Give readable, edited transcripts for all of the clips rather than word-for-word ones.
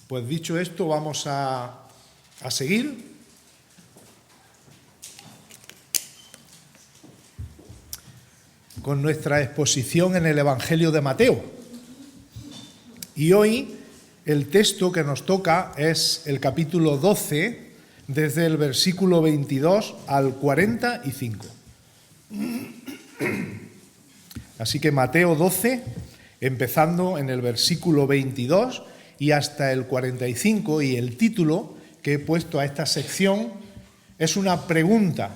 Pues dicho esto, vamos a seguir. Con nuestra exposición en el Evangelio de Mateo. Y hoy el texto que nos toca es el capítulo 12, desde el versículo 22 al 45. Así que Mateo 12, empezando en el versículo 22 y hasta el 45, y el título que he puesto a esta sección es una pregunta.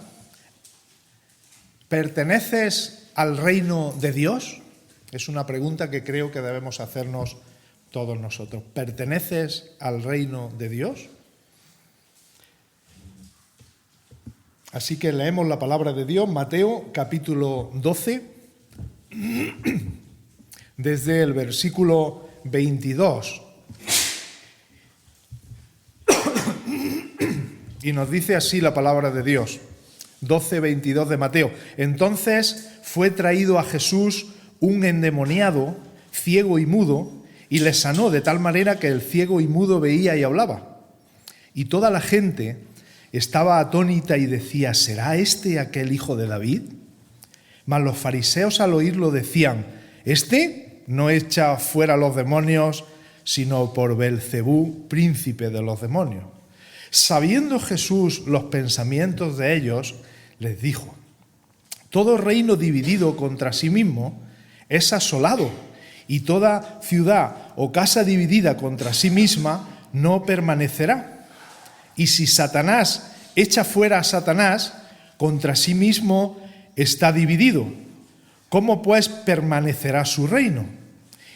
¿Perteneces al reino de Dios? Es una pregunta que creo que debemos hacernos todos nosotros. ¿Perteneces al reino de Dios? Así que leemos la palabra de Dios, Mateo capítulo 12, desde el versículo 22. Y nos dice así la palabra de Dios. 12:22 de Mateo. Entonces fue traído a Jesús un endemoniado, ciego y mudo, y le sanó de tal manera que el ciego y mudo veía y hablaba. Y toda la gente estaba atónita y decía: ¿será este aquel hijo de David? Mas los fariseos al oírlo decían: este no echa fuera los demonios, sino por Belcebú, príncipe de los demonios. Sabiendo Jesús los pensamientos de ellos, les dijo: todo reino dividido contra sí mismo es asolado, y toda ciudad o casa dividida contra sí misma no permanecerá. Y si Satanás echa fuera a Satanás, contra sí mismo está dividido. ¿Cómo pues permanecerá su reino?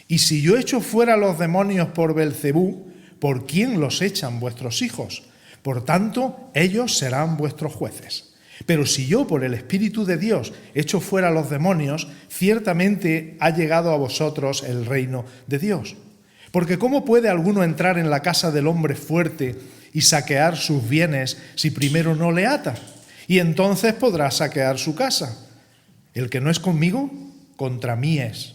Y si yo echo fuera los demonios por Belcebú, ¿por quién los echan vuestros hijos? Por tanto, ellos serán vuestros jueces. Pero si yo por el Espíritu de Dios echo fuera los demonios, ciertamente ha llegado a vosotros el reino de Dios. Porque ¿cómo puede alguno entrar en la casa del hombre fuerte y saquear sus bienes si primero no le ata? Y entonces podrá saquear su casa. El que no es conmigo, contra mí es.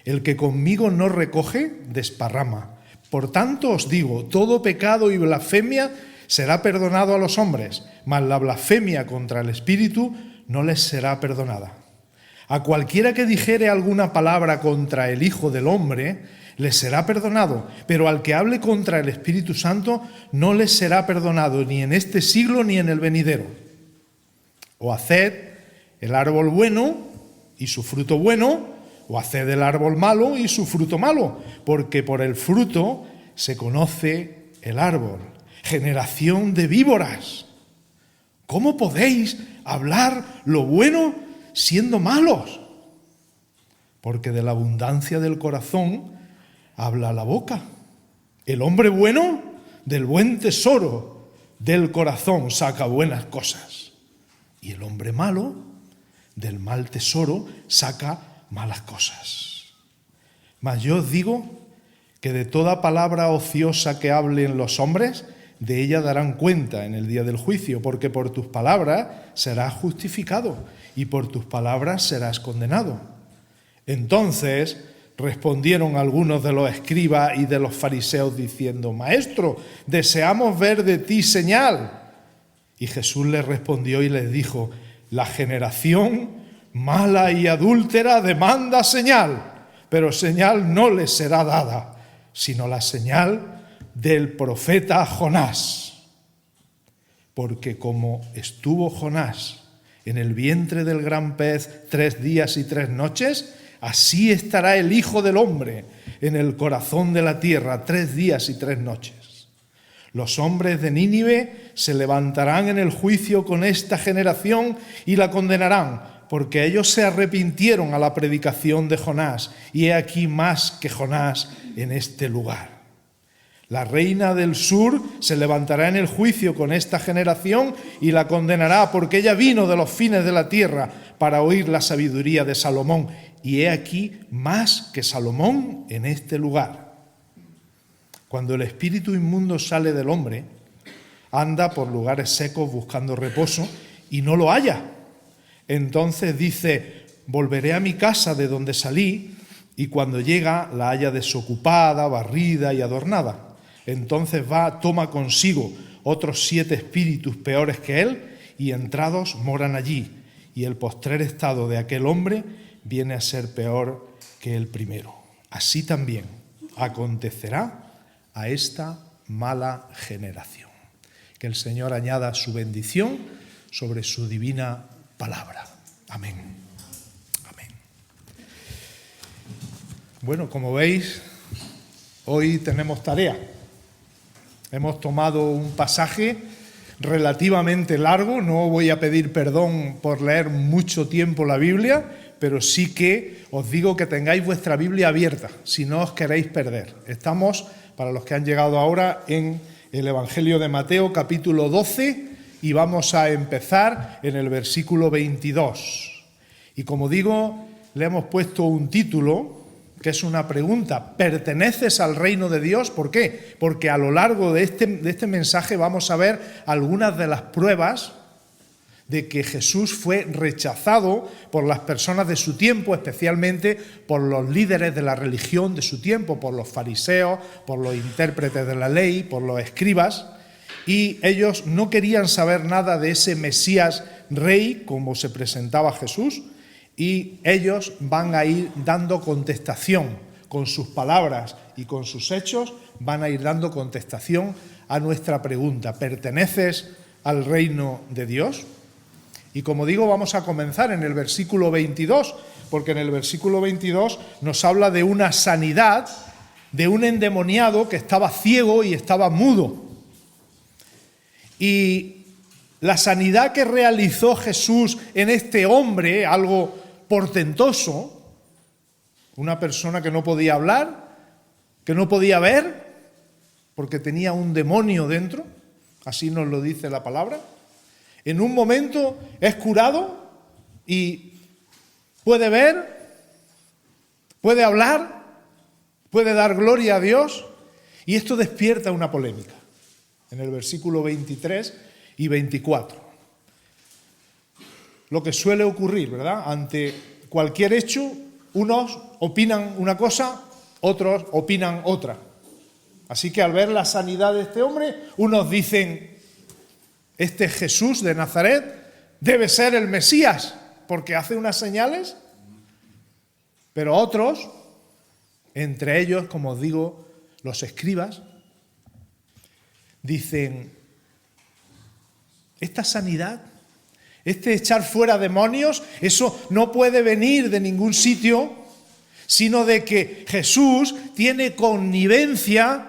El que conmigo no recoge, desparrama. Por tanto os digo, todo pecado y blasfemia será perdonado a los hombres, mas la blasfemia contra el Espíritu no les será perdonada. A cualquiera que dijere alguna palabra contra el Hijo del Hombre, les será perdonado, pero al que hable contra el Espíritu Santo no les será perdonado ni en este siglo ni en el venidero. O haced el árbol bueno y su fruto bueno, o haced el árbol malo y su fruto malo, porque por el fruto se conoce el árbol. Generación de víboras, ¿cómo podéis hablar lo bueno siendo malos? Porque de la abundancia del corazón habla la boca. El hombre bueno del buen tesoro del corazón saca buenas cosas, y el hombre malo del mal tesoro saca malas cosas. Mas yo os digo que de toda palabra ociosa que hablen los hombres, de ella darán cuenta en el día del juicio, porque por tus palabras serás justificado y por tus palabras serás condenado. Entonces respondieron algunos de los escribas y de los fariseos diciendo: Maestro, deseamos ver de ti señal. Y Jesús les respondió y les dijo: la generación mala y adúltera demanda señal, pero señal no les será dada, sino la señal del profeta Jonás. Porque como estuvo Jonás en el vientre del gran pez 3 días y 3 noches, así estará el Hijo del Hombre en el corazón de la tierra 3 días y 3 noches. Los hombres de Nínive se levantarán en el juicio con esta generación y la condenarán, porque ellos se arrepintieron a la predicación de Jonás, y he aquí más que Jonás en este lugar. La reina del sur se levantará en el juicio con esta generación y la condenará, porque ella vino de los fines de la tierra para oír la sabiduría de Salomón, y he aquí más que Salomón en este lugar. Cuando el espíritu inmundo sale del hombre, anda por lugares secos buscando reposo y no lo halla. Entonces dice: volveré a mi casa de donde salí, y cuando llega la halla desocupada, barrida y adornada. Entonces va, toma consigo otros 7 espíritus peores que él, y entrados moran allí, y el postrer estado de aquel hombre viene a ser peor que el primero. Así también acontecerá a esta mala generación. Que el Señor añada su bendición sobre su divina palabra. Amén. Amén. Bueno, como veis, hoy tenemos tarea. Hemos tomado un pasaje relativamente largo, no voy a pedir perdón por leer mucho tiempo la Biblia, pero sí que os digo que tengáis vuestra Biblia abierta, si no os queréis perder. Estamos, para los que han llegado ahora, en el Evangelio de Mateo, capítulo 12, y vamos a empezar en el versículo 22. Y como digo, le hemos puesto un título que es una pregunta: ¿perteneces al reino de Dios? ¿Por qué? Porque a lo largo de este mensaje vamos a ver algunas de las pruebas de que Jesús fue rechazado por las personas de su tiempo, especialmente por los líderes de la religión de su tiempo, por los fariseos, por los intérpretes de la ley, por los escribas, y ellos no querían saber nada de ese Mesías rey como se presentaba Jesús, y ellos van a ir dando contestación con sus palabras y con sus hechos, van a ir dando contestación a nuestra pregunta: ¿perteneces al reino de Dios? Y como digo, vamos a comenzar en el versículo 22, porque en el versículo 22 nos habla de una sanidad de un endemoniado que estaba ciego y estaba mudo. Y la sanidad que realizó Jesús en este hombre, algo portentoso, una persona que no podía hablar, que no podía ver, porque tenía un demonio dentro, así nos lo dice la palabra. En un momento es curado y puede ver, puede hablar, puede dar gloria a Dios, y esto despierta una polémica en el versículo 23 y 24. Lo que suele ocurrir, ¿verdad? Ante cualquier hecho, unos opinan una cosa, otros opinan otra. Así que al ver la sanidad de este hombre, unos dicen: este Jesús de Nazaret debe ser el Mesías, porque hace unas señales. Pero otros, entre ellos, como os digo, los escribas, dicen: esta sanidad, este echar fuera demonios, eso no puede venir de ningún sitio, sino de que Jesús tiene connivencia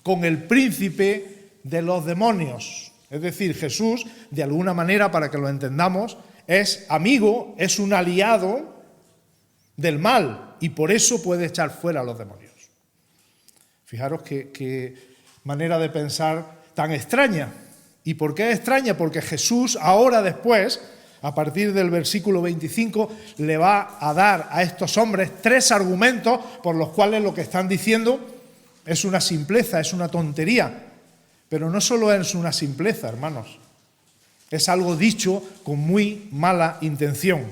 con el príncipe de los demonios. Es decir, Jesús, de alguna manera, para que lo entendamos, es amigo, es un aliado del mal, y por eso puede echar fuera a los demonios. Fijaros qué manera de pensar tan extraña. ¿Y por qué es extraña? Porque Jesús ahora después, a partir del versículo 25, le va a dar a estos hombres 3 argumentos por los cuales lo que están diciendo es una simpleza, es una tontería. Pero no solo es una simpleza, hermanos, es algo dicho con muy mala intención,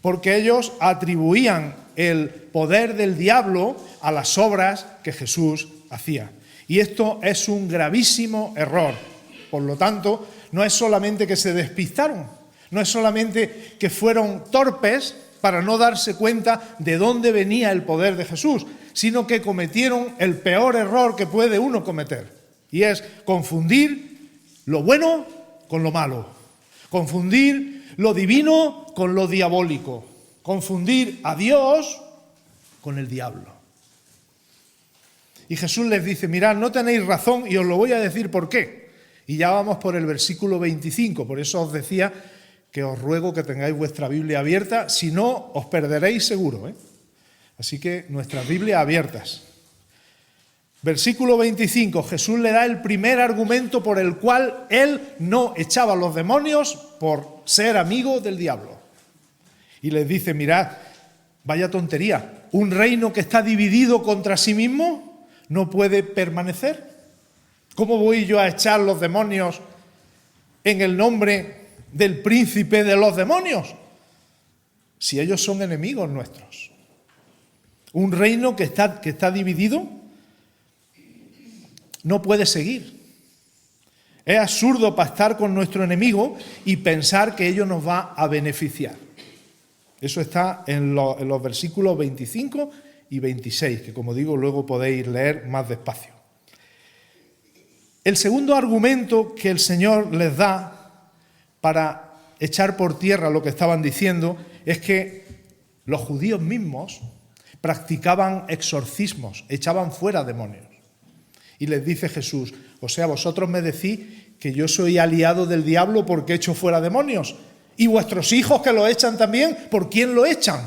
porque ellos atribuían el poder del diablo a las obras que Jesús hacía. Y esto es un gravísimo error. Por lo tanto, no es solamente que se despistaron, no es solamente que fueron torpes para no darse cuenta de dónde venía el poder de Jesús, sino que cometieron el peor error que puede uno cometer, y es confundir lo bueno con lo malo, confundir lo divino con lo diabólico, confundir a Dios con el diablo. Y Jesús les dice: mirad, no tenéis razón, y os lo voy a decir por qué. Y ya vamos por el versículo 25, por eso os decía que os ruego que tengáis vuestra Biblia abierta, si no os perderéis seguro, ¿eh? Así que nuestras Biblias abiertas. Versículo 25, Jesús le da el primer argumento por el cual él no echaba a los demonios por ser amigo del diablo. Y les dice: mirad, vaya tontería, un reino que está dividido contra sí mismo no puede permanecer. ¿Cómo voy yo a echar los demonios en el nombre del príncipe de los demonios si ellos son enemigos nuestros? Un reino que está dividido no puede seguir. Es absurdo pactar con nuestro enemigo y pensar que ello nos va a beneficiar. Eso está en los versículos 25 y 26, que como digo, luego podéis leer más despacio. El segundo argumento que el Señor les da para echar por tierra lo que estaban diciendo es que los judíos mismos practicaban exorcismos, echaban fuera demonios. Y les dice Jesús, o sea, vosotros me decís que yo soy aliado del diablo porque echo fuera demonios. Y vuestros hijos que lo echan también, ¿por quién lo echan?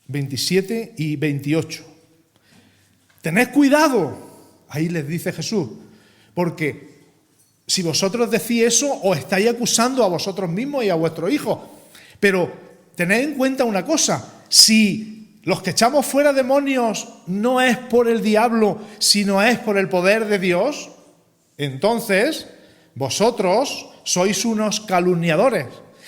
27 y 28. Tened cuidado, ahí les dice Jesús, porque si vosotros decís eso, os estáis acusando a vosotros mismos y a vuestros hijos. Pero tened en cuenta una cosa, si los que echamos fuera demonios no es por el diablo, sino es por el poder de Dios, entonces vosotros sois unos calumniadores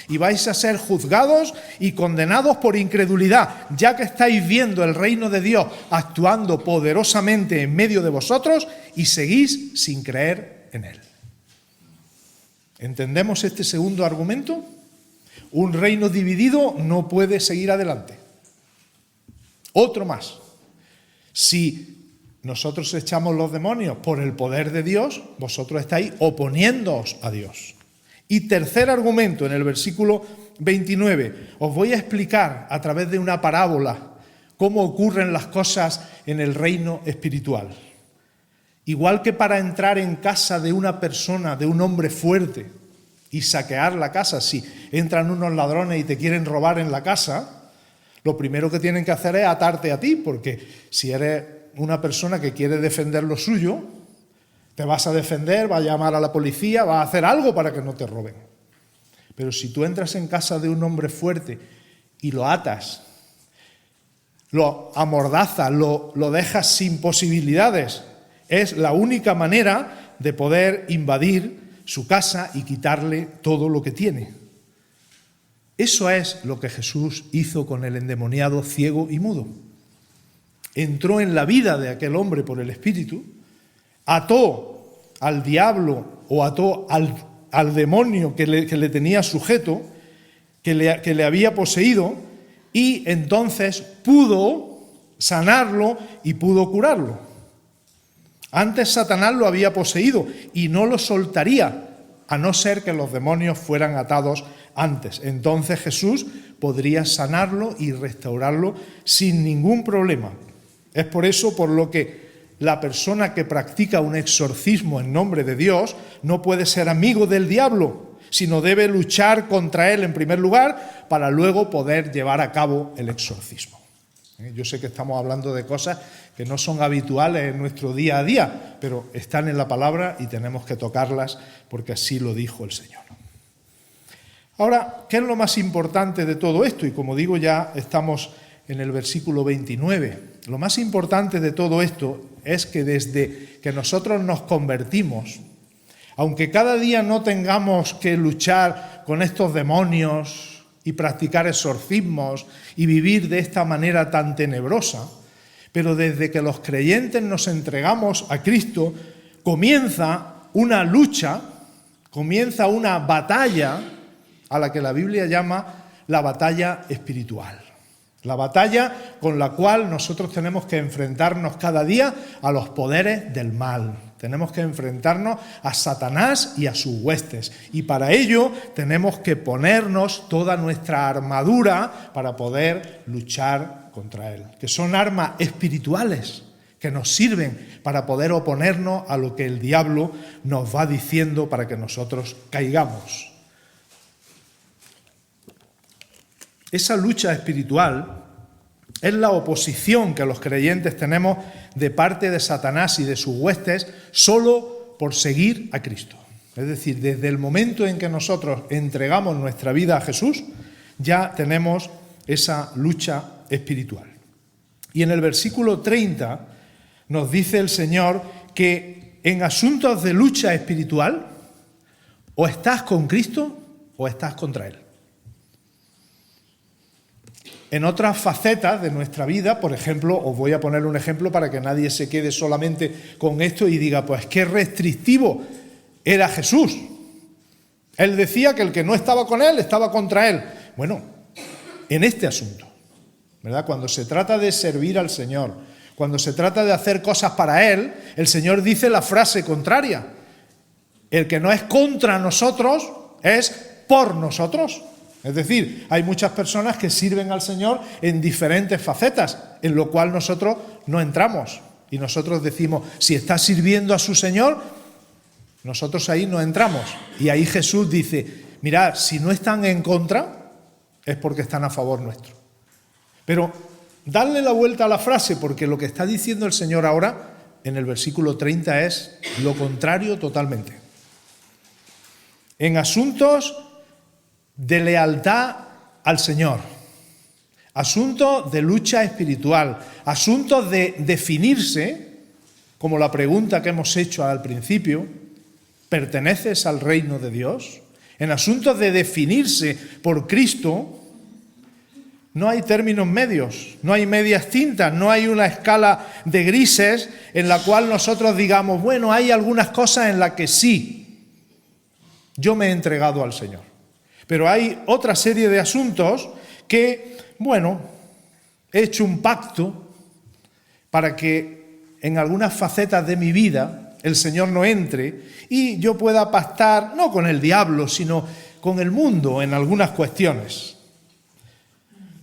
y vais a ser juzgados y condenados por incredulidad, ya que estáis viendo el reino de Dios actuando poderosamente en medio de vosotros y seguís sin creer en él. ¿Entendemos este segundo argumento? Un reino dividido no puede seguir adelante. Otro más. Si nosotros echamos los demonios por el poder de Dios, vosotros estáis oponiéndoos a Dios. Y tercer argumento, en el versículo 29, os voy a explicar a través de una parábola cómo ocurren las cosas en el reino espiritual. Igual que para entrar en casa de una persona, de un hombre fuerte, y saquear la casa, si entran unos ladrones y te quieren robar en la casa, lo primero que tienen que hacer es atarte a ti, porque si eres una persona que quiere defender lo suyo, te vas a defender, vas a llamar a la policía, vas a hacer algo para que no te roben. Pero si tú entras en casa de un hombre fuerte y lo atas, lo amordazas, lo dejas sin posibilidades, es la única manera de poder invadir su casa y quitarle todo lo que tiene. Eso es lo que Jesús hizo con el endemoniado ciego y mudo. Entró en la vida de aquel hombre por el Espíritu, ató al diablo o ató al demonio que le tenía sujeto, que le había poseído, y entonces pudo sanarlo y pudo curarlo. Antes Satanás lo había poseído y no lo soltaría, a no ser que los demonios fueran atados antes. Entonces Jesús podría sanarlo y restaurarlo sin ningún problema. Es por eso por lo que la persona que practica un exorcismo en nombre de Dios no puede ser amigo del diablo, sino debe luchar contra él en primer lugar para luego poder llevar a cabo el exorcismo. Yo sé que estamos hablando de cosas que no son habituales en nuestro día a día, pero están en la palabra y tenemos que tocarlas porque así lo dijo el Señor. Ahora, ¿qué es lo más importante de todo esto? Y como digo, ya estamos en el versículo 29. Lo más importante de todo esto es que desde que nosotros nos convertimos, aunque cada día no tengamos que luchar con estos demonios y practicar exorcismos y vivir de esta manera tan tenebrosa, pero desde que los creyentes nos entregamos a Cristo, comienza una lucha, comienza una batalla a la que la Biblia llama la batalla espiritual. La batalla con la cual nosotros tenemos que enfrentarnos cada día a los poderes del mal. Tenemos que enfrentarnos a Satanás y a sus huestes. Y para ello tenemos que ponernos toda nuestra armadura para poder luchar contra él. Que son armas espirituales que nos sirven para poder oponernos a lo que el diablo nos va diciendo para que nosotros caigamos. Esa lucha espiritual es la oposición que los creyentes tenemos de parte de Satanás y de sus huestes solo por seguir a Cristo. Es decir, desde el momento en que nosotros entregamos nuestra vida a Jesús, ya tenemos esa lucha espiritual. Y en el versículo 30 nos dice el Señor que en asuntos de lucha espiritual o estás con Cristo o estás contra Él. en otras facetas de nuestra vida, por ejemplo, os voy a poner un ejemplo para que nadie se quede solamente con esto y diga, pues qué restrictivo era Jesús. Él decía que el que no estaba con él estaba contra él. Bueno, en este asunto, ¿verdad? Cuando se trata de servir al Señor, cuando se trata de hacer cosas para Él, el Señor dice la frase contraria. El que no es contra nosotros es por nosotros. Es decir, hay muchas personas que sirven al Señor en diferentes facetas, en lo cual nosotros no entramos. Y nosotros decimos, si está sirviendo a su Señor, nosotros ahí no entramos. Y ahí Jesús dice, mirad, si no están en contra, es porque están a favor nuestro. Pero darle la vuelta a la frase, porque lo que está diciendo el Señor ahora, en el versículo 30, es lo contrario totalmente. En asuntos de lealtad al Señor, asuntos de lucha espiritual, asuntos de definirse, como la pregunta que hemos hecho al principio, ¿perteneces al reino de Dios? En asuntos de definirse por Cristo, no hay términos medios, no hay medias tintas, no hay una escala de grises en la cual nosotros digamos, bueno, hay algunas cosas en las que sí, yo me he entregado al Señor. Pero hay otra serie de asuntos que, bueno, he hecho un pacto para que en algunas facetas de mi vida el Señor no entre y yo pueda pactar, no con el diablo, sino con el mundo en algunas cuestiones.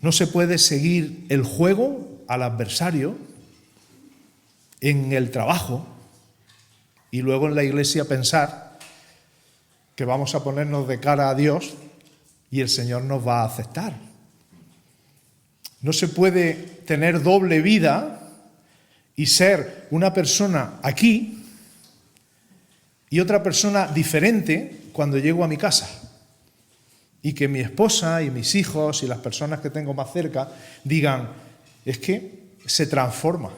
No se puede seguir el juego al adversario en el trabajo y luego en la iglesia pensar que vamos a ponernos de cara a Dios y el Señor nos va a aceptar. No se puede tener doble vida y ser una persona aquí y otra persona diferente cuando llego a mi casa. Y que mi esposa y mis hijos y las personas que tengo más cerca digan, es que se transforma.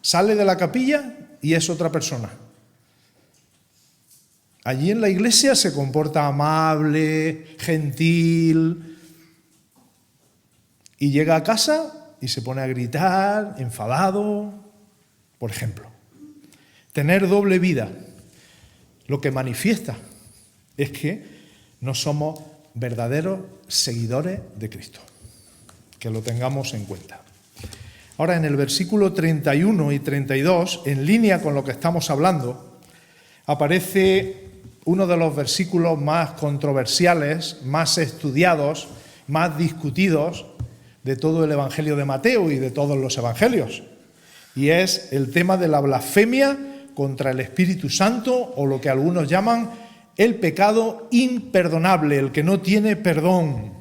Sale de la capilla y es otra persona. Allí en la iglesia se comporta amable, gentil, y llega a casa y se pone a gritar, enfadado, por ejemplo. Tener doble vida, lo que manifiesta es que no somos verdaderos seguidores de Cristo. Que lo tengamos en cuenta. Ahora, en el versículo 31 y 32, en línea con lo que estamos hablando, aparece uno de los versículos más controversiales, más estudiados, más discutidos de todo el Evangelio de Mateo y de todos los evangelios. Y es el tema de la blasfemia contra el Espíritu Santo, o lo que algunos llaman el pecado imperdonable, el que no tiene perdón.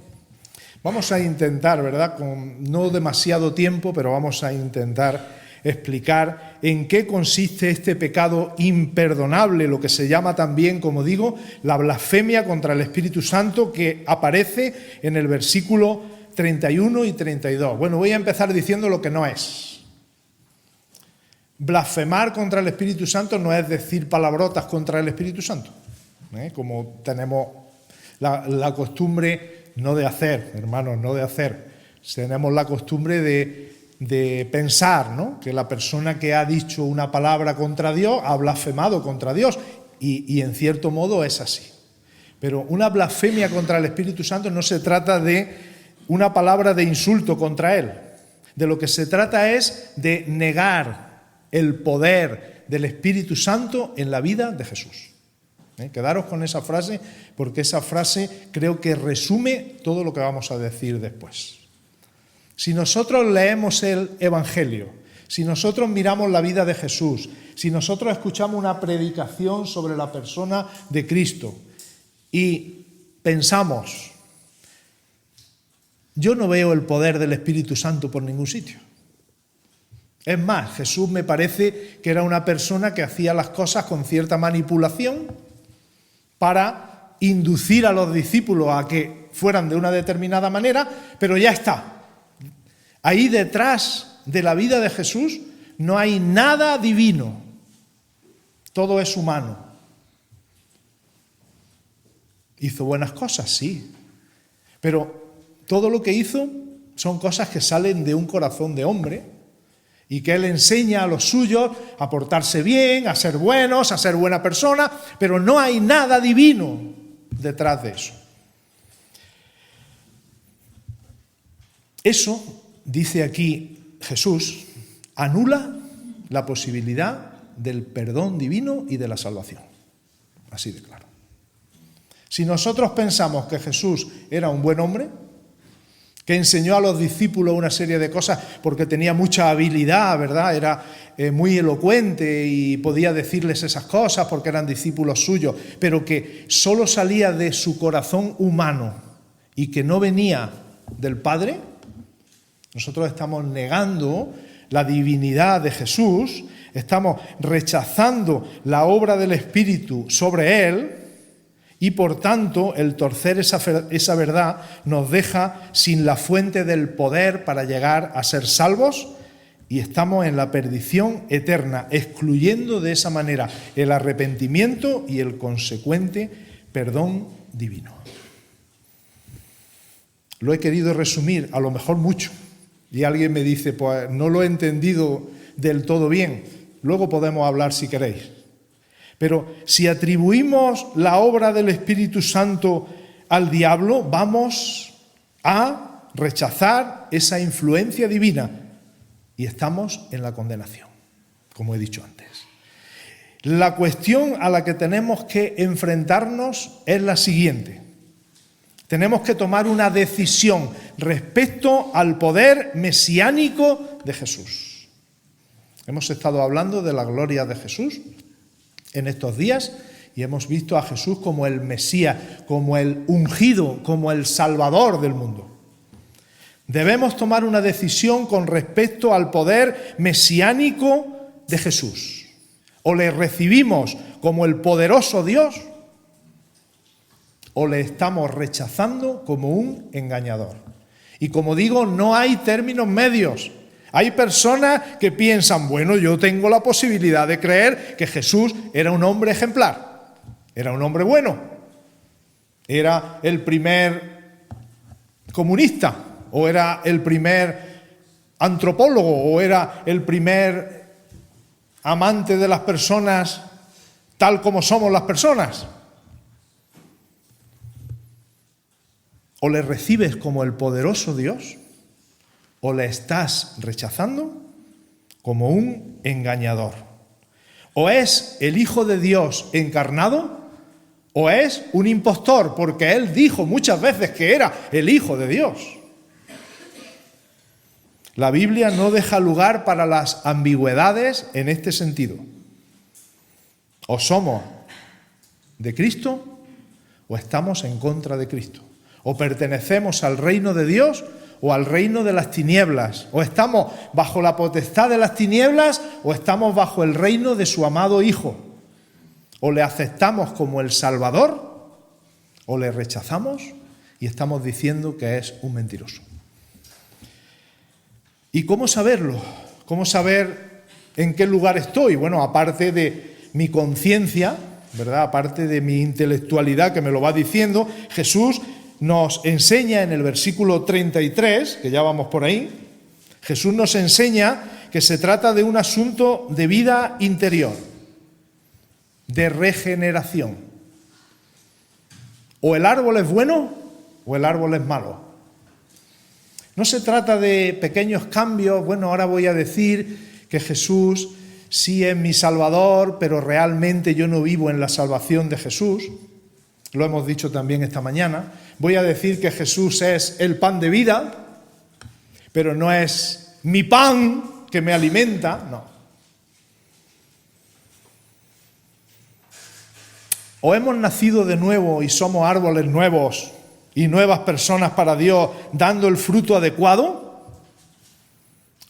Vamos a intentar, ¿verdad?, con no demasiado tiempo, pero vamos a intentar explicar en qué consiste este pecado imperdonable, lo que se llama también, como digo, la blasfemia contra el Espíritu Santo, que aparece en el versículo 31 y 32. Bueno, voy a empezar diciendo lo que no es. Blasfemar contra el Espíritu Santo no es decir palabrotas contra el Espíritu Santo. Como tenemos la costumbre no de hacer, hermanos, no de hacer. Tenemos la costumbre de pensar, ¿no?, que la persona que ha dicho una palabra contra Dios ha blasfemado contra Dios y en cierto modo es así. Pero una blasfemia contra el Espíritu Santo no se trata de una palabra de insulto contra Él. De lo que se trata es de negar el poder del Espíritu Santo en la vida de Jesús. Quedaros con esa frase, porque esa frase creo que resume todo lo que vamos a decir después. Si nosotros leemos el Evangelio, si nosotros miramos la vida de Jesús, si nosotros escuchamos una predicación sobre la persona de Cristo y pensamos, yo no veo el poder del Espíritu Santo por ningún sitio. Es más, Jesús me parece que era una persona que hacía las cosas con cierta manipulación para inducir a los discípulos a que fueran de una determinada manera, pero ya está. Ahí detrás de la vida de Jesús no hay nada divino, todo es humano. ¿Hizo buenas cosas? Sí, pero todo lo que hizo son cosas que salen de un corazón de hombre y que él enseña a los suyos a portarse bien, a ser buenos, a ser buena persona, pero no hay nada divino detrás de eso. Eso, dice aquí Jesús, anula la posibilidad del perdón divino y de la salvación. Así de claro. Si nosotros pensamos que Jesús era un buen hombre, que enseñó a los discípulos una serie de cosas porque tenía mucha habilidad, ¿verdad? Era muy elocuente y podía decirles esas cosas porque eran discípulos suyos, pero que solo salía de su corazón humano y que no venía del Padre, nosotros estamos negando la divinidad de Jesús, estamos rechazando la obra del Espíritu sobre él y por tanto el torcer esa verdad nos deja sin la fuente del poder para llegar a ser salvos y estamos en la perdición eterna, excluyendo de esa manera el arrepentimiento y el consecuente perdón divino. Lo he querido resumir, a lo mejor mucho, y alguien me dice, pues no lo he entendido del todo bien, luego podemos hablar si queréis. Pero si atribuimos la obra del Espíritu Santo al diablo, vamos a rechazar esa influencia divina y estamos en la condenación, como he dicho antes. La cuestión a la que tenemos que enfrentarnos es la siguiente. Tenemos que tomar una decisión respecto al poder mesiánico de Jesús. Hemos estado hablando de la gloria de Jesús en estos días y hemos visto a Jesús como el Mesías, como el ungido, como el Salvador del mundo. Debemos tomar una decisión con respecto al poder mesiánico de Jesús. O le recibimos como el poderoso Dios o le estamos rechazando como un engañador. Y como digo, no hay términos medios. Hay personas que piensan, bueno, yo tengo la posibilidad de creer que Jesús era un hombre ejemplar, era un hombre bueno, era el primer comunista, o era el primer antropólogo, o era el primer amante de las personas tal como somos las personas. O le recibes como el poderoso Dios, o le estás rechazando como un engañador. O es el Hijo de Dios encarnado, o es un impostor, porque él dijo muchas veces que era el Hijo de Dios. La Biblia no deja lugar para las ambigüedades en este sentido. O somos de Cristo, o estamos en contra de Cristo. O pertenecemos al reino de Dios o al reino de las tinieblas. O estamos bajo la potestad de las tinieblas o estamos bajo el reino de su amado Hijo. O le aceptamos como el Salvador o le rechazamos y estamos diciendo que es un mentiroso. ¿Y cómo saberlo? ¿Cómo saber en qué lugar estoy? Bueno, aparte de mi conciencia, ¿verdad? Aparte de mi intelectualidad que me lo va diciendo, Jesús nos enseña en el versículo 33, que ya vamos por ahí, Jesús nos enseña que se trata de un asunto de vida interior, de regeneración. O el árbol es bueno o el árbol es malo. No se trata de pequeños cambios, bueno, ahora voy a decir que Jesús sí es mi Salvador, pero realmente yo no vivo en la salvación de Jesús. Lo hemos dicho también esta mañana. Voy a decir que Jesús es el pan de vida, pero no es mi pan que me alimenta, no. O hemos nacido de nuevo y somos árboles nuevos y nuevas personas para Dios dando el fruto adecuado,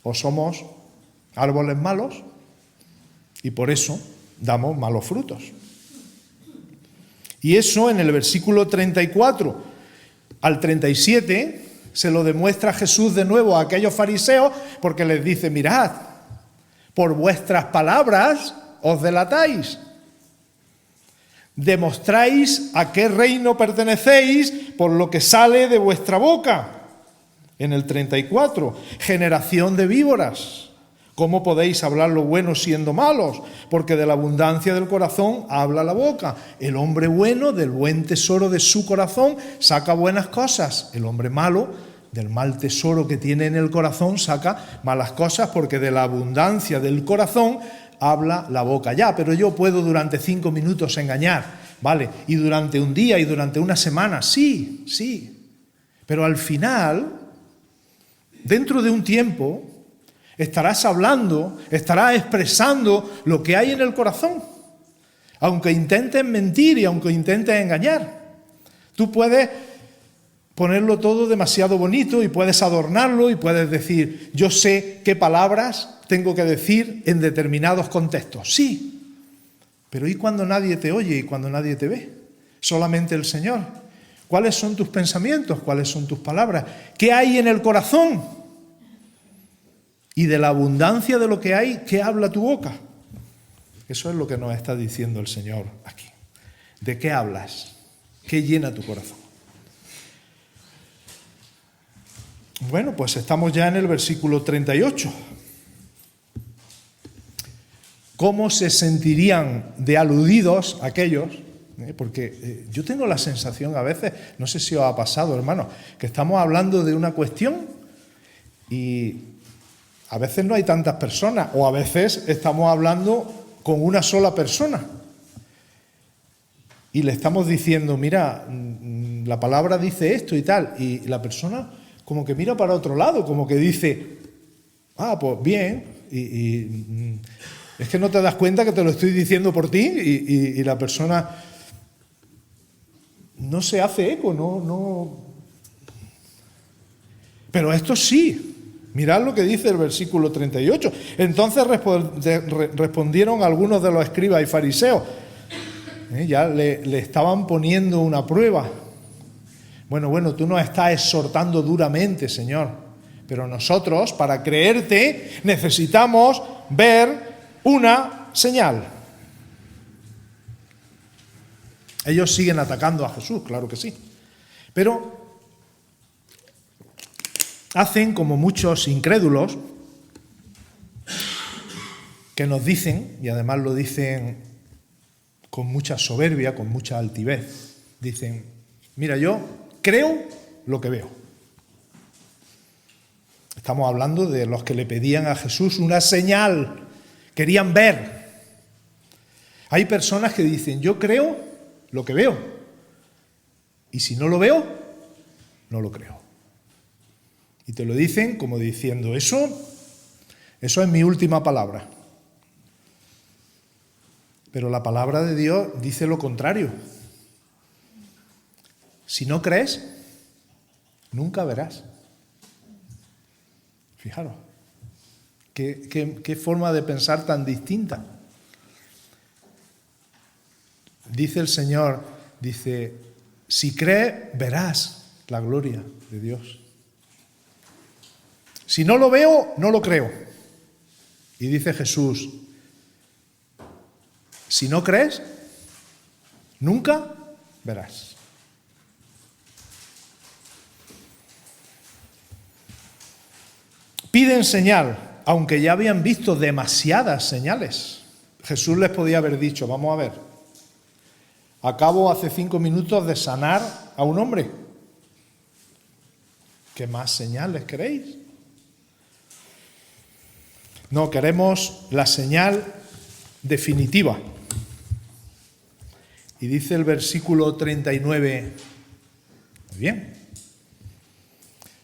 o somos árboles malos y por eso damos malos frutos. Y eso en el versículo 34 al 37 se lo demuestra Jesús de nuevo a aquellos fariseos porque les dice, mirad, por vuestras palabras os delatáis. Demostráis a qué reino pertenecéis por lo que sale de vuestra boca. En el 34, generación de víboras. ¿Cómo podéis hablar lo bueno siendo malos? Porque de la abundancia del corazón habla la boca. El hombre bueno del buen tesoro de su corazón saca buenas cosas. El hombre malo del mal tesoro que tiene en el corazón saca malas cosas, porque de la abundancia del corazón habla la boca. Ya, pero yo puedo durante 5 minutos engañar, ¿vale? Y durante un día y durante una semana, sí. Pero al final, dentro de un tiempo, estarás hablando, estarás expresando lo que hay en el corazón. Aunque intentes mentir y aunque intentes engañar. Tú puedes ponerlo todo demasiado bonito y puedes adornarlo y puedes decir, yo sé qué palabras tengo que decir en determinados contextos. Sí, pero ¿y cuando nadie te oye y cuando nadie te ve? Solamente el Señor. ¿Cuáles son tus pensamientos? ¿Cuáles son tus palabras? ¿Qué hay en el corazón? Y de la abundancia de lo que hay, ¿qué habla tu boca? Eso es lo que nos está diciendo el Señor aquí. ¿De qué hablas? ¿Qué llena tu corazón? Bueno, pues estamos ya en el versículo 38. ¿Cómo se sentirían de aludidos aquellos? Porque yo tengo la sensación a veces, no sé si os ha pasado, hermano, que estamos hablando de una cuestión y a veces no hay tantas personas, o a veces estamos hablando con una sola persona y le estamos diciendo, mira, la palabra dice esto y tal, y la persona como que mira para otro lado, como que dice, pues bien, y es que no te das cuenta que te lo estoy diciendo por ti, y la persona no se hace eco, no. Pero esto sí. Mirad lo que dice el versículo 38. Entonces respondieron algunos de los escribas y fariseos. Ya le estaban poniendo una prueba. Bueno, tú nos estás exhortando duramente, Señor. Pero nosotros, para creerte, necesitamos ver una señal. Ellos siguen atacando a Jesús, claro que sí. Pero hacen como muchos incrédulos que nos dicen, y además lo dicen con mucha soberbia, con mucha altivez, dicen, mira, yo creo lo que veo. Estamos hablando de los que le pedían a Jesús una señal, querían ver. Hay personas que dicen, yo creo lo que veo, y si no lo veo, no lo creo. Y te lo dicen como diciendo, eso es mi última palabra. Pero la palabra de Dios dice lo contrario. Si no crees, nunca verás. Fijaros, qué forma de pensar tan distinta. Dice el Señor, dice, si crees, verás la gloria de Dios. Si no lo veo, no lo creo. Y dice Jesús, si no crees, nunca verás. Piden señal, aunque ya habían visto demasiadas señales. Jesús les podía haber dicho, vamos a ver, acabo hace 5 minutos de sanar a un hombre. ¿Qué más señales queréis? No, queremos la señal definitiva. Y dice el versículo 39, muy bien,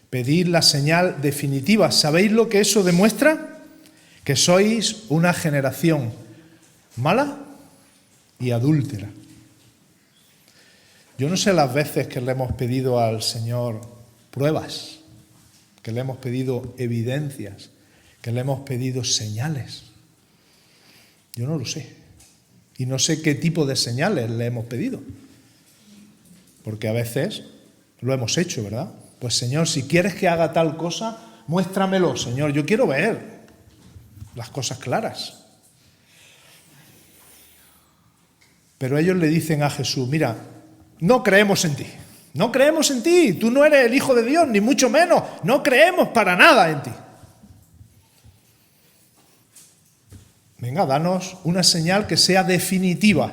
pedid la señal definitiva. ¿Sabéis lo que eso demuestra? Que sois una generación mala y adúltera. Yo no sé las veces que le hemos pedido al Señor pruebas, que le hemos pedido evidencias, que le hemos pedido señales. Yo no lo sé. Y no sé qué tipo de señales le hemos pedido. Porque a veces lo hemos hecho, ¿verdad? Pues Señor, si quieres que haga tal cosa, muéstramelo, Señor. Yo quiero ver las cosas claras. Pero ellos le dicen a Jesús, mira, no creemos en ti. No creemos en ti, tú no eres el Hijo de Dios, ni mucho menos, no creemos para nada en ti. Venga, danos una señal que sea definitiva.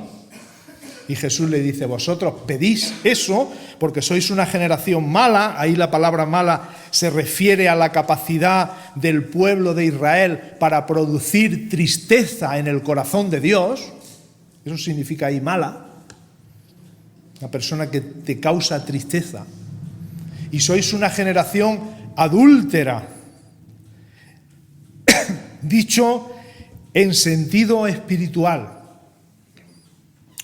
Y Jesús le dice, vosotros pedís eso porque sois una generación mala. Ahí la palabra mala se refiere a la capacidad del pueblo de Israel para producir tristeza en el corazón de Dios. Eso significa ahí mala. Una persona que te causa tristeza. Y sois una generación adúltera. Dicho en sentido espiritual.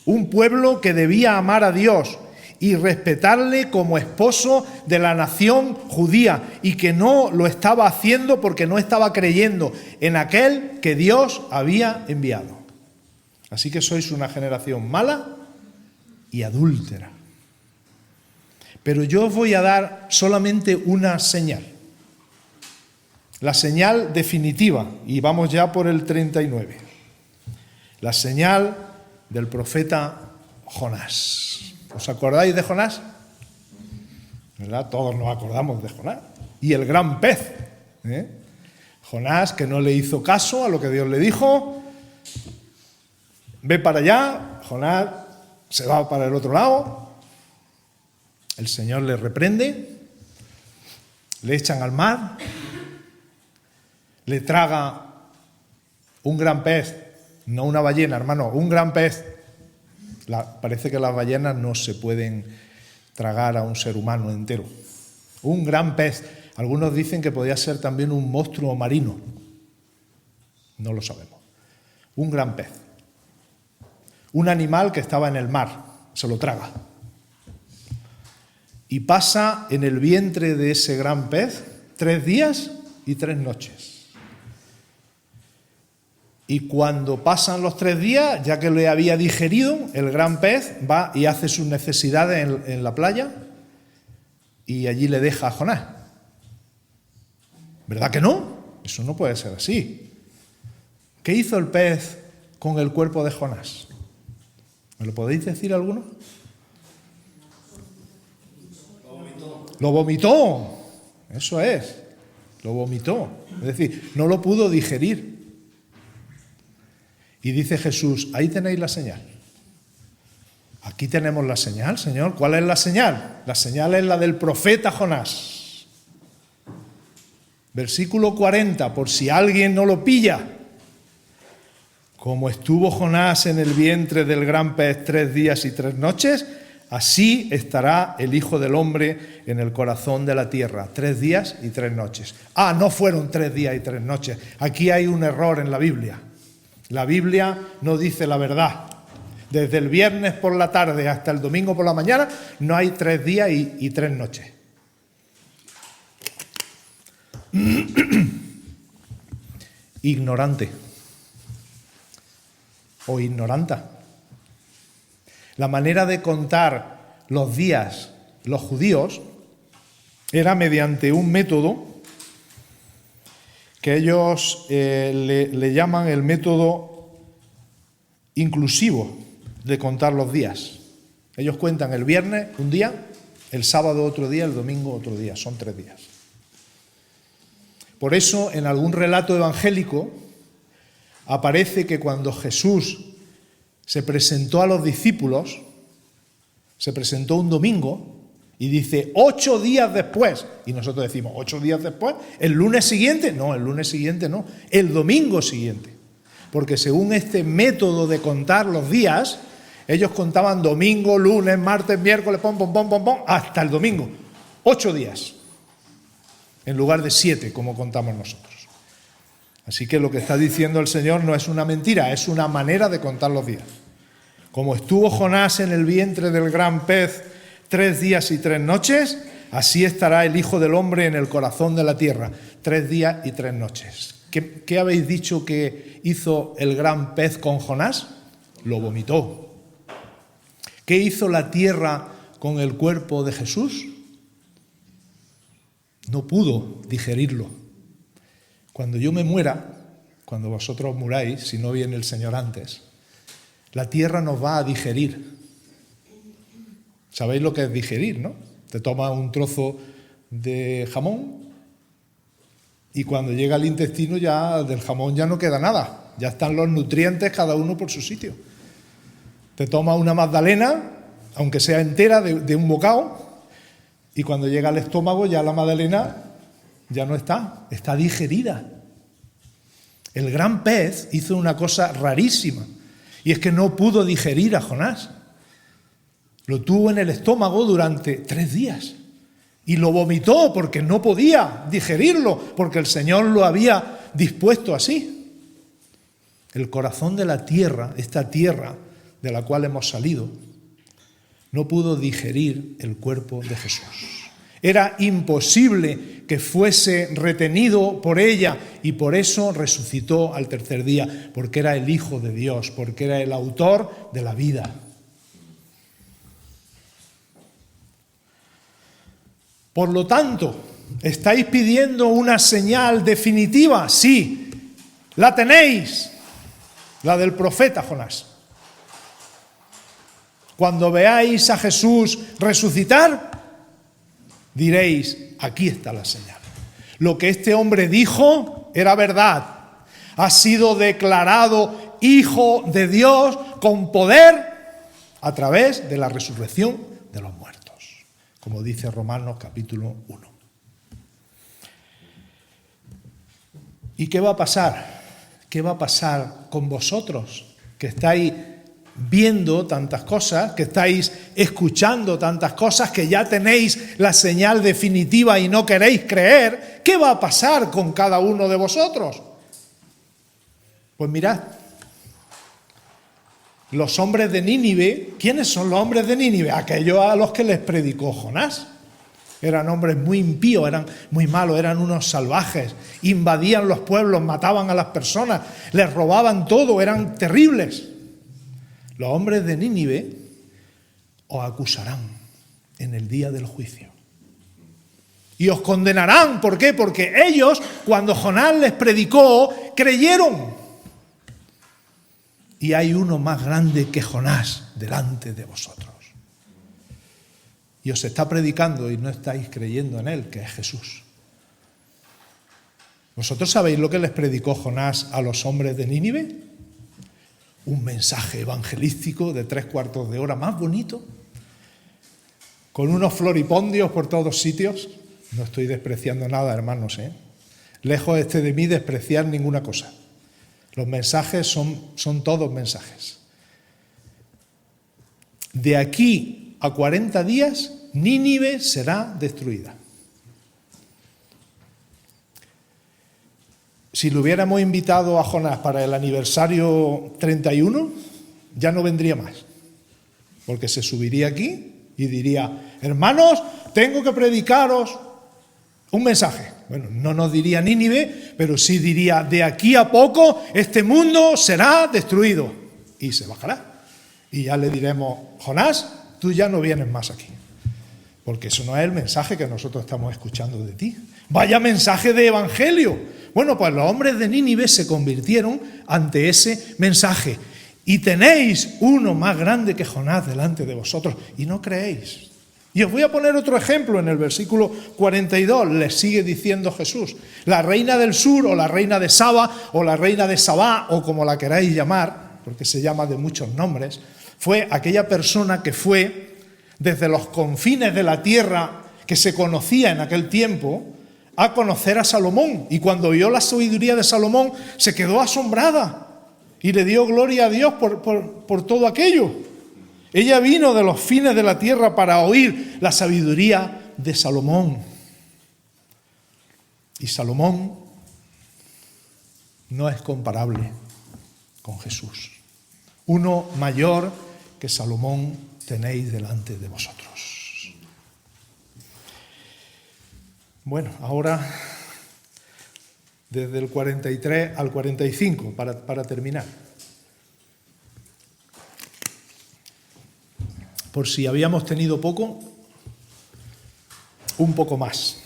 Un pueblo que debía amar a Dios y respetarle como esposo de la nación judía y que no lo estaba haciendo porque no estaba creyendo en aquel que Dios había enviado. Así que sois una generación mala y adúltera. Pero yo os voy a dar solamente una señal. La señal definitiva. Y vamos ya por el 39. La señal del profeta Jonás. ¿Os acordáis de Jonás? ¿Verdad? Todos nos acordamos de Jonás. Y el gran pez. Jonás, que no le hizo caso a lo que Dios le dijo. Ve para allá. Jonás se va para el otro lado. El Señor le reprende. Le echan al mar. Le traga un gran pez. No una ballena, hermano, un gran pez. Parece que las ballenas no se pueden tragar a un ser humano entero. Un gran pez. Algunos dicen que podía ser también un monstruo marino. No lo sabemos. Un gran pez. Un animal que estaba en el mar. Se lo traga. Y pasa en el vientre de ese gran pez 3 días y 3 noches. Y cuando pasan los 3 días, ya que le había digerido, el gran pez va y hace sus necesidades en la playa y allí le deja a Jonás. ¿Verdad que no? Eso no puede ser así. ¿Qué hizo el pez con el cuerpo de Jonás? ¿Me lo podéis decir alguno? Lo vomitó. Eso es. Lo vomitó. Es decir, no lo pudo digerir. Y dice Jesús, ahí tenéis la señal. Aquí tenemos la señal, Señor. ¿Cuál es la señal? La señal es la del profeta Jonás. Versículo 40, por si alguien no lo pilla. Como estuvo Jonás en el vientre del gran pez 3 días y 3 noches, así estará el Hijo del Hombre en el corazón de la tierra. 3 días y 3 noches. Ah, no fueron 3 días y 3 noches. Aquí hay un error en la Biblia. La Biblia no dice la verdad. Desde el viernes por la tarde hasta el domingo por la mañana no hay 3 días y 3 noches. Ignorante o ignoranta. La manera de contar los días los judíos era mediante un método que ellos le llaman el método inclusivo de contar los días. Ellos cuentan el viernes un día, el sábado otro día, el domingo otro día. Son 3 días. Por eso, en algún relato evangélico, aparece que cuando Jesús se presentó a los discípulos, se presentó un domingo, y dice 8 días después, y nosotros decimos 8 días después, ¿el lunes siguiente? No, el lunes siguiente no, el domingo siguiente. Porque según este método de contar los días, ellos contaban domingo, lunes, martes, miércoles, hasta el domingo. 8 días, en lugar de 7, como contamos nosotros. Así que lo que está diciendo el Señor no es una mentira, es una manera de contar los días. Como estuvo Jonás en el vientre del gran pez 3 días y 3 noches, así estará el Hijo del Hombre en el corazón de la tierra. 3 días y 3 noches. ¿Qué habéis dicho que hizo el gran pez con Jonás? Lo vomitó. ¿Qué hizo la tierra con el cuerpo de Jesús? No pudo digerirlo. Cuando yo me muera, cuando vosotros muráis, si no viene el Señor antes, la tierra nos va a digerir. Sabéis lo que es digerir, ¿no? Te tomas un trozo de jamón y cuando llega al intestino ya del jamón ya no queda nada. Ya están los nutrientes cada uno por su sitio. Te tomas una magdalena, aunque sea entera, de un bocado, y cuando llega al estómago ya la magdalena ya no está digerida. El gran pez hizo una cosa rarísima, y es que no pudo digerir a Jonás. Lo tuvo en el estómago durante 3 días y lo vomitó porque no podía digerirlo, porque el Señor lo había dispuesto así. El corazón de la tierra, esta tierra de la cual hemos salido, no pudo digerir el cuerpo de Jesús. Era imposible que fuese retenido por ella y por eso resucitó al 3er día, porque era el Hijo de Dios, porque era el autor de la vida. Por lo tanto, ¿estáis pidiendo una señal definitiva? Sí, la tenéis, la del profeta Jonás. Cuando veáis a Jesús resucitar, diréis, aquí está la señal. Lo que este hombre dijo era verdad. Ha sido declarado Hijo de Dios con poder a través de la resurrección de los muertos, como dice Romanos capítulo 1. ¿Y qué va a pasar? ¿Qué va a pasar con vosotros que estáis viendo tantas cosas, que estáis escuchando tantas cosas, que ya tenéis la señal definitiva y no queréis creer? ¿Qué va a pasar con cada uno de vosotros? Pues mirad, los hombres de Nínive, ¿quiénes son los hombres de Nínive? Aquellos a los que les predicó Jonás. Eran hombres muy impíos, eran muy malos, eran unos salvajes, invadían los pueblos, mataban a las personas, les robaban todo, eran terribles. Los hombres de Nínive os acusarán en el día del juicio. Y os condenarán. ¿Por qué? Porque ellos, cuando Jonás les predicó, creyeron. Y hay uno más grande que Jonás delante de vosotros. Y os está predicando y no estáis creyendo en él, que es Jesús. ¿Vosotros sabéis lo que les predicó Jonás a los hombres de Nínive? Un mensaje evangelístico de 3/4 de hora más bonito, con unos floripondios por todos sitios. No estoy despreciando nada, hermanos, Lejos esté de mí despreciar ninguna cosa. Los mensajes son todos mensajes. De aquí a 40 días, Nínive será destruida. Si lo hubiéramos invitado a Jonás para el aniversario 31, ya no vendría más. Porque se subiría aquí y diría, hermanos, tengo que predicaros un mensaje. Bueno, no nos diría Nínive, pero sí diría, de aquí a poco este mundo será destruido. Y se bajará. Y ya le diremos, Jonás, tú ya no vienes más aquí. Porque eso no es el mensaje que nosotros estamos escuchando de ti. Vaya mensaje de evangelio. Bueno, pues los hombres de Nínive se convirtieron ante ese mensaje. Y tenéis uno más grande que Jonás delante de vosotros. Y no creéis. Y os voy a poner otro ejemplo en el versículo 42. Les sigue diciendo Jesús. La reina del sur, o la reina de Saba, o la reina de Sabá, o como la queráis llamar, porque se llama de muchos nombres, fue aquella persona que fue desde los confines de la tierra que se conocía en aquel tiempo a conocer a Salomón. Y cuando vio la sabiduría de Salomón se quedó asombrada y le dio gloria a Dios por todo aquello. Ella vino de los fines de la tierra para oír la sabiduría de Salomón. Y Salomón no es comparable con Jesús. Uno mayor que Salomón tenéis delante de vosotros. Bueno, ahora desde el 43 al 45 para terminar. Por si habíamos tenido poco, un poco más.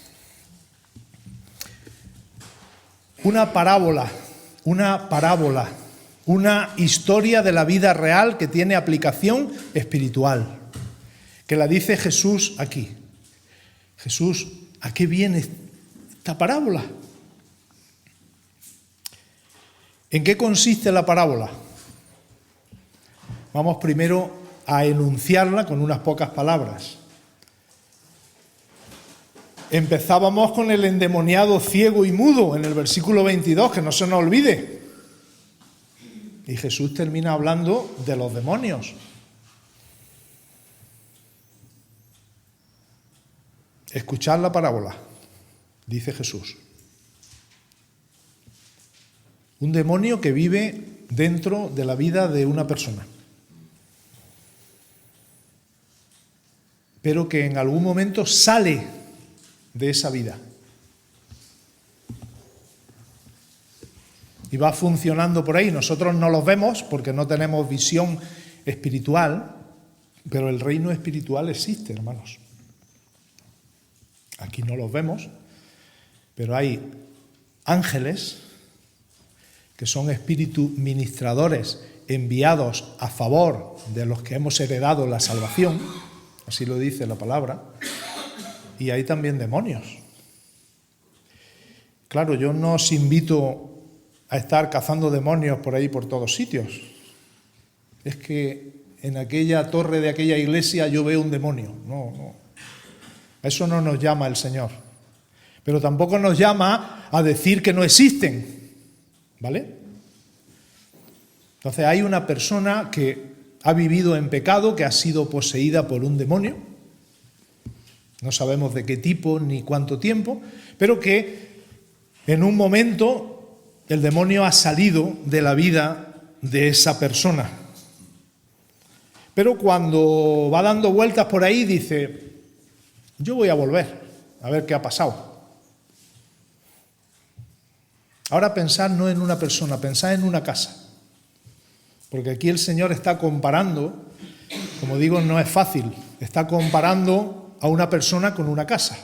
Una parábola, una historia de la vida real que tiene aplicación espiritual, que la dice Jesús aquí. Jesús, ¿a qué viene esta parábola? ¿En qué consiste la parábola? Vamos primero a enunciarla con unas pocas palabras. Empezábamos con el endemoniado ciego y mudo en el versículo 22, que no se nos olvide. Y Jesús termina hablando de los demonios. Escuchad la parábola, dice Jesús. Un demonio que vive dentro de la vida de una persona, pero que en algún momento sale de esa vida y va funcionando por ahí. Nosotros no los vemos porque no tenemos visión espiritual, pero el reino espiritual existe, hermanos. Aquí no los vemos, pero hay ángeles que son espíritus ministradores enviados a favor de los que hemos heredado la salvación, así lo dice la palabra, y hay también demonios. Claro, yo no os invito a estar cazando demonios por ahí por todos sitios. Es que en aquella torre de aquella iglesia yo veo un demonio. No. A eso no nos llama el Señor. Pero tampoco nos llama a decir que no existen. ¿Vale? Entonces hay una persona que ha vivido en pecado, que ha sido poseída por un demonio. No sabemos de qué tipo ni cuánto tiempo, pero que en un momento el demonio ha salido de la vida de esa persona. Pero cuando va dando vueltas por ahí dice: yo voy a volver a ver qué ha pasado. Ahora pensad no en una persona, pensad en una casa. Porque aquí el Señor está comparando, como digo, no es fácil, está comparando a una persona con una casa.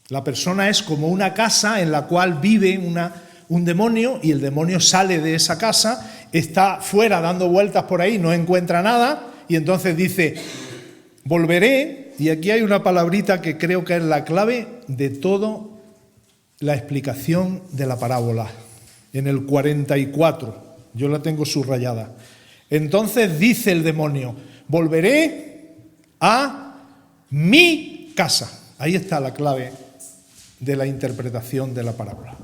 La persona es como una casa en la cual vive un demonio, y el demonio sale de esa casa, está fuera dando vueltas por ahí, no encuentra nada, y entonces dice: volveré. Y aquí hay una palabrita que creo que es la clave de toda la explicación de la parábola. En el 44, yo la tengo subrayada. Entonces dice el demonio: volveré a mi casa. Ahí está la clave de la interpretación de la parábola.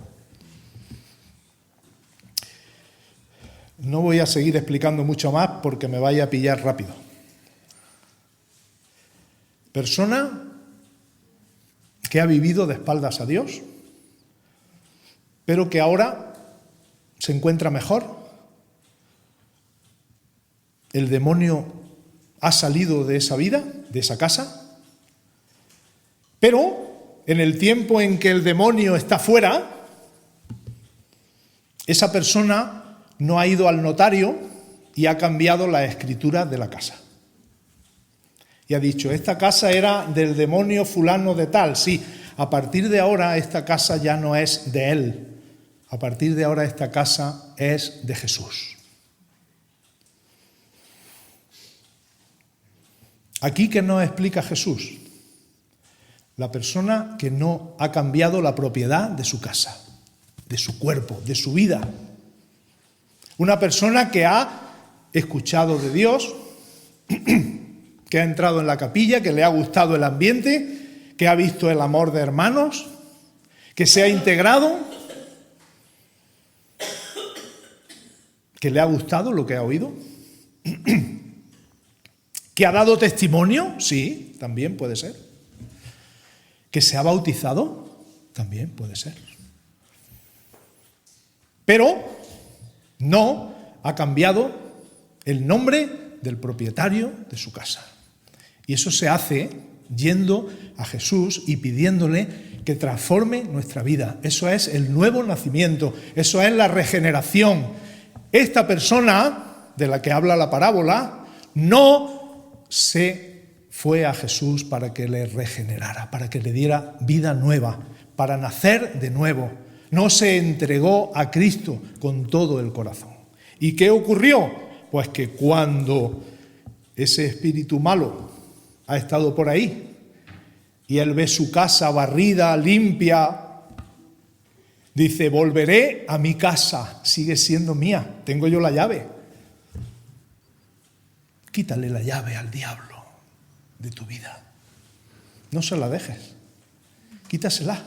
No voy a seguir explicando mucho más porque me vaya a pillar rápido. Persona que ha vivido de espaldas a Dios, pero que ahora se encuentra mejor. El demonio ha salido de esa vida, de esa casa, pero en el tiempo en que el demonio está fuera, esa persona no ha ido al notario y ha cambiado la escritura de la casa. Y ha dicho: esta casa era del demonio fulano de tal. Sí, a partir de ahora esta casa ya no es de él. A partir de ahora esta casa es de Jesús. Aquí, ¿qué nos explica Jesús? La persona que no ha cambiado la propiedad de su casa, de su cuerpo, de su vida. Una persona que ha escuchado de Dios, que ha entrado en la capilla, que le ha gustado el ambiente, que ha visto el amor de hermanos, que se ha integrado, que le ha gustado lo que ha oído, que ha dado testimonio, sí, también puede ser, que se ha bautizado, también puede ser, pero no ha cambiado el nombre del propietario de su casa. Y eso se hace yendo a Jesús y pidiéndole que transforme nuestra vida. Eso es el nuevo nacimiento, eso es la regeneración. Esta persona de la que habla la parábola no se fue a Jesús para que le regenerara, para que le diera vida nueva, para nacer de nuevo. No se entregó a Cristo con todo el corazón. ¿Y qué ocurrió? Pues que cuando ese espíritu malo ha estado por ahí y él ve su casa barrida, limpia. Dice, volveré a mi casa, sigue siendo mía, tengo yo la llave. Quítale la llave al diablo de tu vida. No se la dejes, quítasela.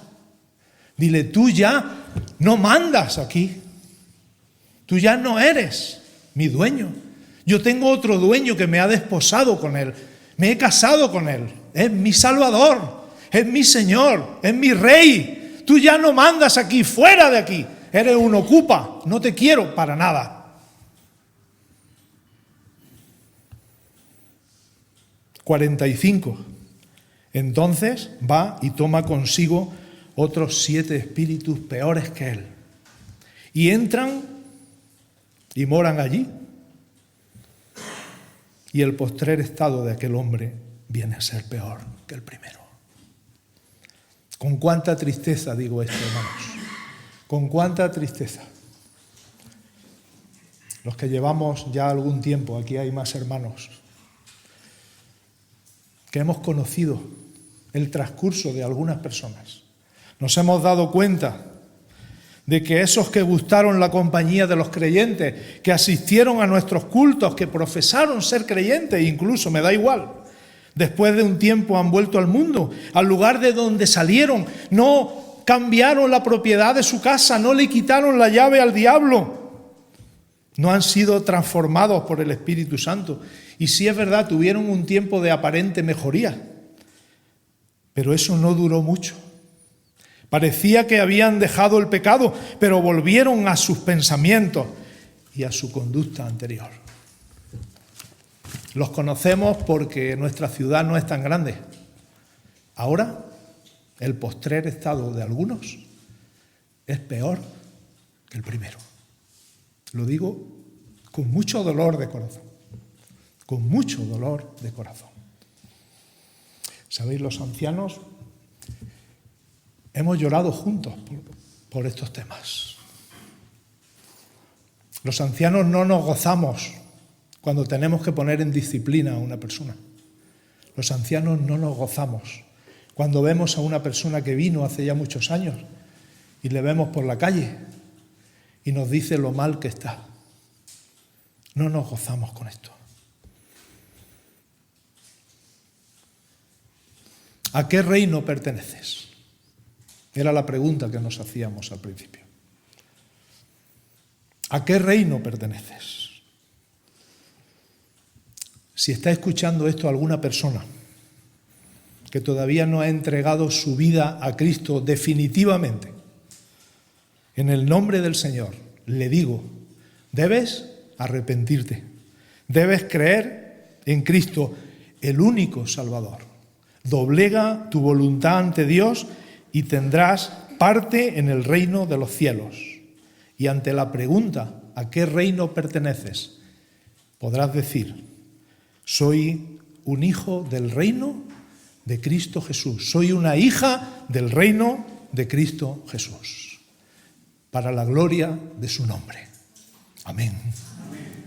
Dile, tú ya no mandas aquí, tú ya no eres mi dueño. Yo tengo otro dueño que me ha desposado con él, me he casado con él, es mi Salvador, es mi Señor, es mi Rey. Tú ya no mandas aquí, fuera de aquí, eres un ocupa, no te quiero para nada. 45. Entonces va y toma consigo otros 7 espíritus peores que él. Y entran y moran allí. Y el postrer estado de aquel hombre viene a ser peor que el primero. Con cuánta tristeza digo esto, hermanos. Con cuánta tristeza. Los que llevamos ya algún tiempo, aquí hay más hermanos, que hemos conocido el transcurso de algunas personas. Nos hemos dado cuenta de que esos que gustaron la compañía de los creyentes, que asistieron a nuestros cultos, que profesaron ser creyentes, incluso me da igual, después de un tiempo han vuelto al mundo, al lugar de donde salieron, no cambiaron la propiedad de su casa, no le quitaron la llave al diablo, no han sido transformados por el Espíritu Santo. Y sí es verdad, tuvieron un tiempo de aparente mejoría, pero eso no duró mucho. Parecía que habían dejado el pecado, pero volvieron a sus pensamientos y a su conducta anterior. Los conocemos porque nuestra ciudad no es tan grande. Ahora, el postrer estado de algunos es peor que el primero. Lo digo con mucho dolor de corazón. Con mucho dolor de corazón. ¿Sabéis? Los ancianos hemos llorado juntos por estos temas. Los ancianos no nos gozamos cuando tenemos que poner en disciplina a una persona. Los ancianos no nos gozamos cuando vemos a una persona que vino hace ya muchos años y le vemos por la calle y nos dice lo mal que está. No nos gozamos con esto. ¿A qué reino perteneces? Era la pregunta que nos hacíamos al principio. ¿A qué reino perteneces? Si está escuchando esto alguna persona que todavía no ha entregado su vida a Cristo definitivamente, en el nombre del Señor, le digo, debes arrepentirte, debes creer en Cristo, el único Salvador. Doblega tu voluntad ante Dios y tendrás parte en el reino de los cielos. Y ante la pregunta, ¿a qué reino perteneces?, podrás decir, soy un hijo del reino de Cristo Jesús. Soy una hija del reino de Cristo Jesús. Para la gloria de su nombre. Amén. Amén.